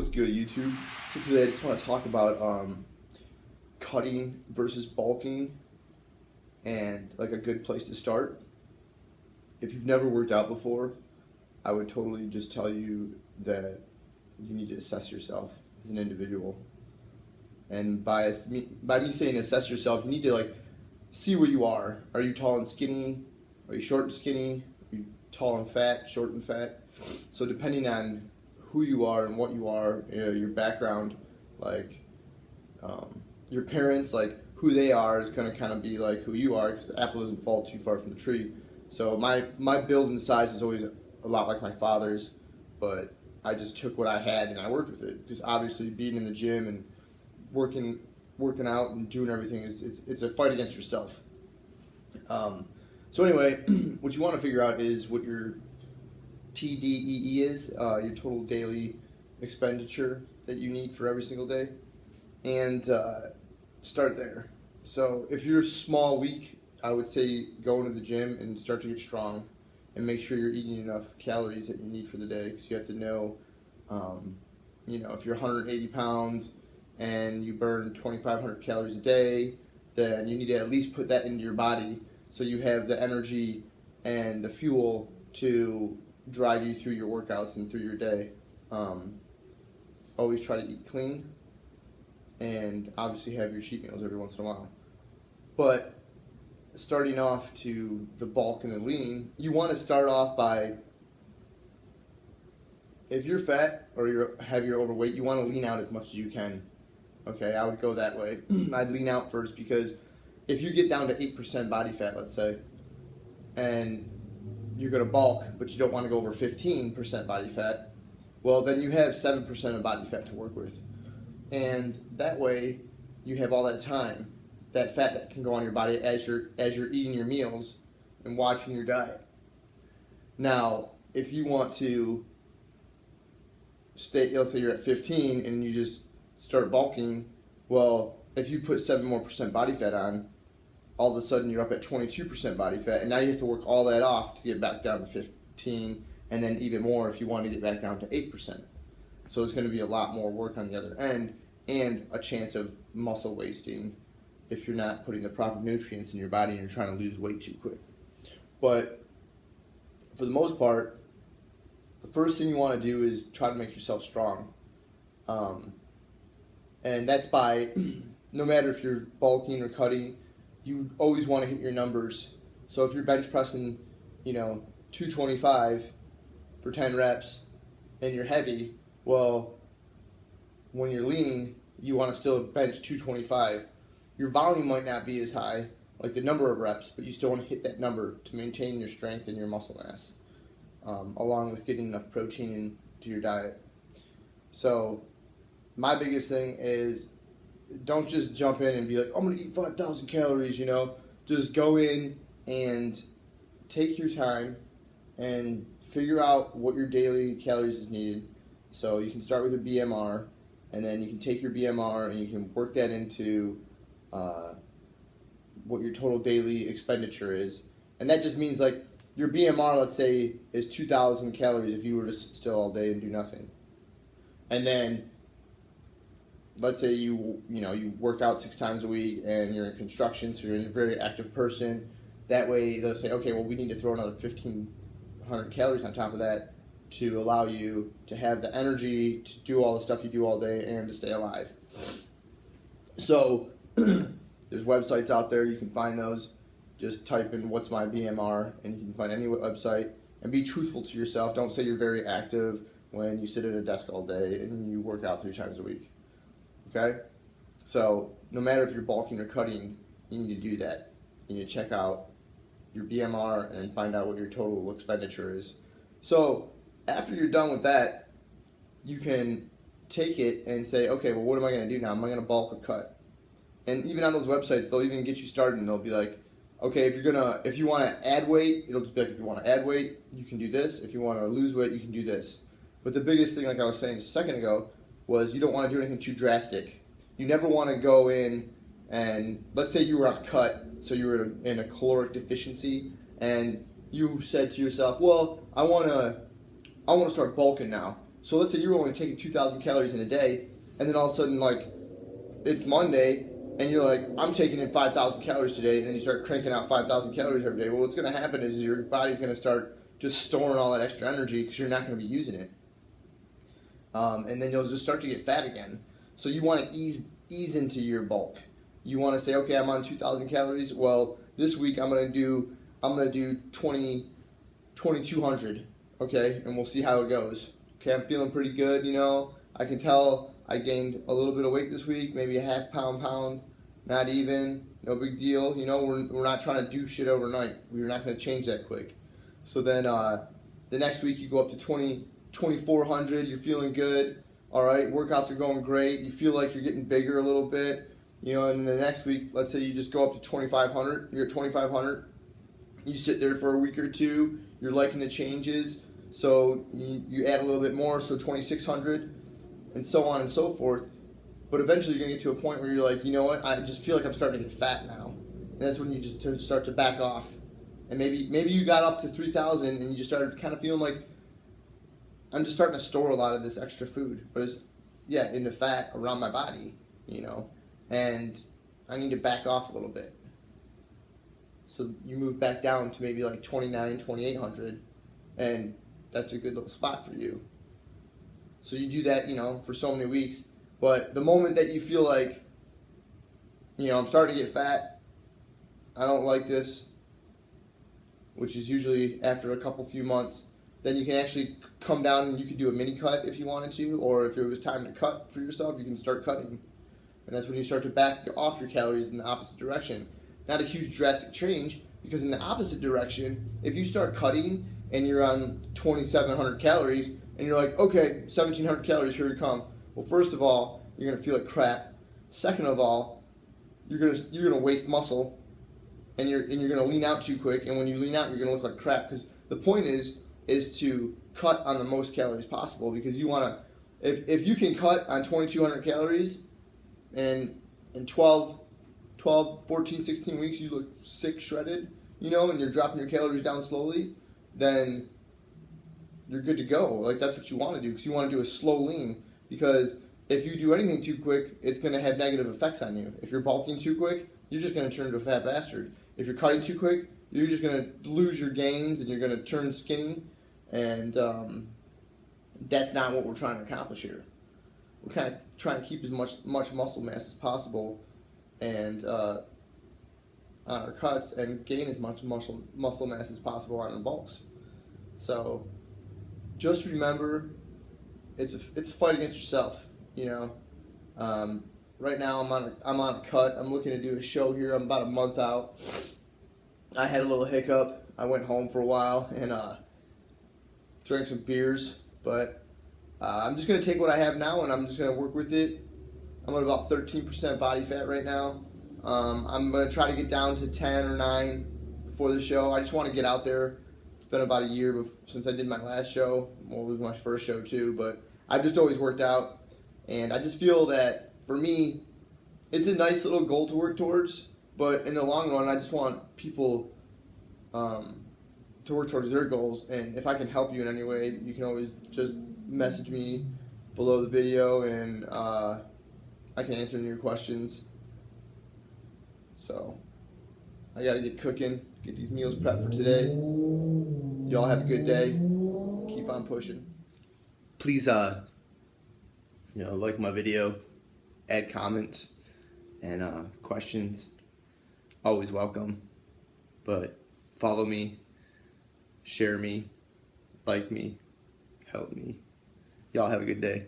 What's good, YouTube? So today I just want to talk about cutting versus bulking and like a good place to start. If you've never worked out before, I would totally just tell you that you need to assess yourself as an individual. And by me saying assess yourself, you need to like see where you are. Are you tall and skinny? Are you short and skinny? Are you tall and fat, short and fat? So depending on who you are and what you are, your background, like your parents, like who they are is going to kind of be like who you are, because the apple doesn't fall too far from the tree. So my build and size is always a lot like my father's, but I just took what I had and I worked with it, because obviously being in the gym and working out and doing everything it's a fight against yourself. So anyway, what you want to figure out is what your TDEE is, your total daily expenditure that you need for every single day, and start there. So if you're small, weak, I would say go into the gym and start to get strong and make sure you're eating enough calories that you need for the day, because you have to know, if you're 180 pounds and you burn 2,500 calories a day, then you need to at least put that into your body so you have the energy and the fuel to drive you through your workouts and through your day. Always try to eat clean, and obviously have your cheat meals every once in a while. But starting off to the bulk and the lean, you want to start off by, if you're fat or you're heavy or overweight, you want to lean out as much as you can. Okay, I would go that way. I'd lean out first, because if you get down to 8% body fat, let's say, and you're going to bulk, but you don't want to go over 15% body fat, well, then you have 7% of body fat to work with. And that way, you have all that time, that fat that can go on your body as you're eating your meals and watching your diet. Now, if you want to stay, let's say you're at 15 and you just start bulking, well, if you put 7% more body fat on, all of a sudden you're up at 22% body fat, and now you have to work all that off to get back down to 15, and then even more if you want to get back down to 8%. So it's going to be a lot more work on the other end, and a chance of muscle wasting if you're not putting the proper nutrients in your body and you're trying to lose weight too quick. But for the most part, the first thing you want to do is try to make yourself strong. And that's by, no matter if you're bulking or cutting, you always want to hit your numbers. So if you're bench pressing, 225 for 10 reps and you're heavy, well, when you're lean, you want to still bench 225. Your volume might not be as high, like the number of reps, but you still want to hit that number to maintain your strength and your muscle mass, along with getting enough protein into your diet. So my biggest thing is, don't just jump in and be like, I'm going to eat 5,000 calories, Just go in and take your time and figure out what your daily calories is needed. So you can start with your BMR, and then you can take your BMR and you can work that into what your total daily expenditure is. And that just means, like, your BMR, let's say, is 2,000 calories if you were to sit still all day and do nothing. And then let's say you work out 6 times a week and you're in construction, so you're a very active person. That way they'll say, okay, well, we need to throw another 1,500 calories on top of that to allow you to have the energy to do all the stuff you do all day and to stay alive. So there's websites out there, you can find those. Just type in what's my BMR and you can find any website, and be truthful to yourself. Don't say you're very active when you sit at a desk all day and you work out 3 times a week. Okay? So no matter if you're bulking or cutting, you need to do that. You need to check out your BMR and find out what your total expenditure is. So after you're done with that, you can take it and say, okay, well, what am I going to do now? Am I going to bulk or cut? And even on those websites, they'll even get you started, and they'll be like, okay, if you want to add weight, it'll just be like, if you want to add weight, you can do this. If you want to lose weight, you can do this. But the biggest thing, like I was saying a second ago, was you don't want to do anything too drastic. You never want to go in and, let's say you were on a cut, so you were in a caloric deficiency, and you said to yourself, well, I want to start bulking now. So let's say you're only taking 2,000 calories in a day, and then all of a sudden, like, it's Monday, and you're like, I'm taking in 5,000 calories today, and then you start cranking out 5,000 calories every day. Well, what's going to happen is your body's going to start just storing all that extra energy because you're not going to be using it. And then you'll just start to get fat again. So you want to ease into your bulk. You want to say, okay, I'm on 2,000 calories. Well, this week I'm gonna do 2,200. Okay, and we'll see how it goes. Okay, I'm feeling pretty good. You know, I can tell I gained a little bit of weight this week, maybe a half pound, not even, no big deal. You know, we're not trying to do shit overnight. We're not going to change that quick. So then the next week you go up to 2,400. You're feeling good. All right, workouts are going great. You feel like you're getting bigger a little bit. You know, and the next week, let's say you just go up to 2,500. You're at 2,500. You sit there for a week or two. You're liking the changes. So you add a little bit more, so 2,600, and so on and so forth. But eventually you're going to get to a point where you're like, you know what, I just feel like I'm starting to get fat now. And that's when you just start to back off. And maybe you got up to 3,000 and you just started kind of feeling like, I'm just starting to store a lot of this extra food. But it's, in the fat around my body, you know. And I need to back off a little bit. So you move back down to maybe like 2,800, and that's a good little spot for you. So you do that, you know, for so many weeks. But the moment that you feel like, you know, I'm starting to get fat, I don't like this, which is usually after a few months, then you can actually come down and you can do a mini cut if you wanted to, or if it was time to cut for yourself, you can start cutting. And that's when you start to back off your calories in the opposite direction. Not a huge drastic change, because in the opposite direction, if you start cutting and you're on 2,700 calories and you're like, okay, 1,700 calories, here we come. Well, first of all, you're gonna feel like crap. Second of all, you're gonna waste muscle, and you're gonna lean out too quick. And when you lean out, you're gonna look like crap. Because the point is to cut on the most calories possible. Because you wanna, if you can cut on 2,200 calories, and in 12, 14, 16 weeks you look sick, shredded, you know, and you're dropping your calories down slowly, then you're good to go. Like, that's what you want to do, because you want to do a slow lean. Because if you do anything too quick, it's going to have negative effects on you. If you're bulking too quick, you're just going to turn into a fat bastard. If you're cutting too quick, you're just going to lose your gains and you're going to turn skinny. And that's not what we're trying to accomplish here. We're kind of trying to keep as much muscle mass as possible, and on our cuts, and gain as much muscle mass as possible on our bulks. So just remember, it's a fight against yourself. You know, right now I'm on a cut. I'm looking to do a show here. I'm about a month out. I had a little hiccup. I went home for a while and drank some beers, but I'm just going to take what I have now and I'm just going to work with it. I'm at about 13% body fat right now. I'm going to try to get down to 10 or 9 before the show. I just want to get out there. It's been about a year since I did my last show. Well, it was my first show too, but I've just always worked out. And I just feel that, for me, it's a nice little goal to work towards. But in the long run, I just want people to work towards their goals. And if I can help you in any way, you can always just message me below the video, and I can answer any of your questions. So I gotta get cooking, get these meals prepped for today. Y'all have a good day. Keep on pushing. Please, like my video, add comments, and questions. Always welcome. But follow me, share me, like me, help me. Y'all have a good day.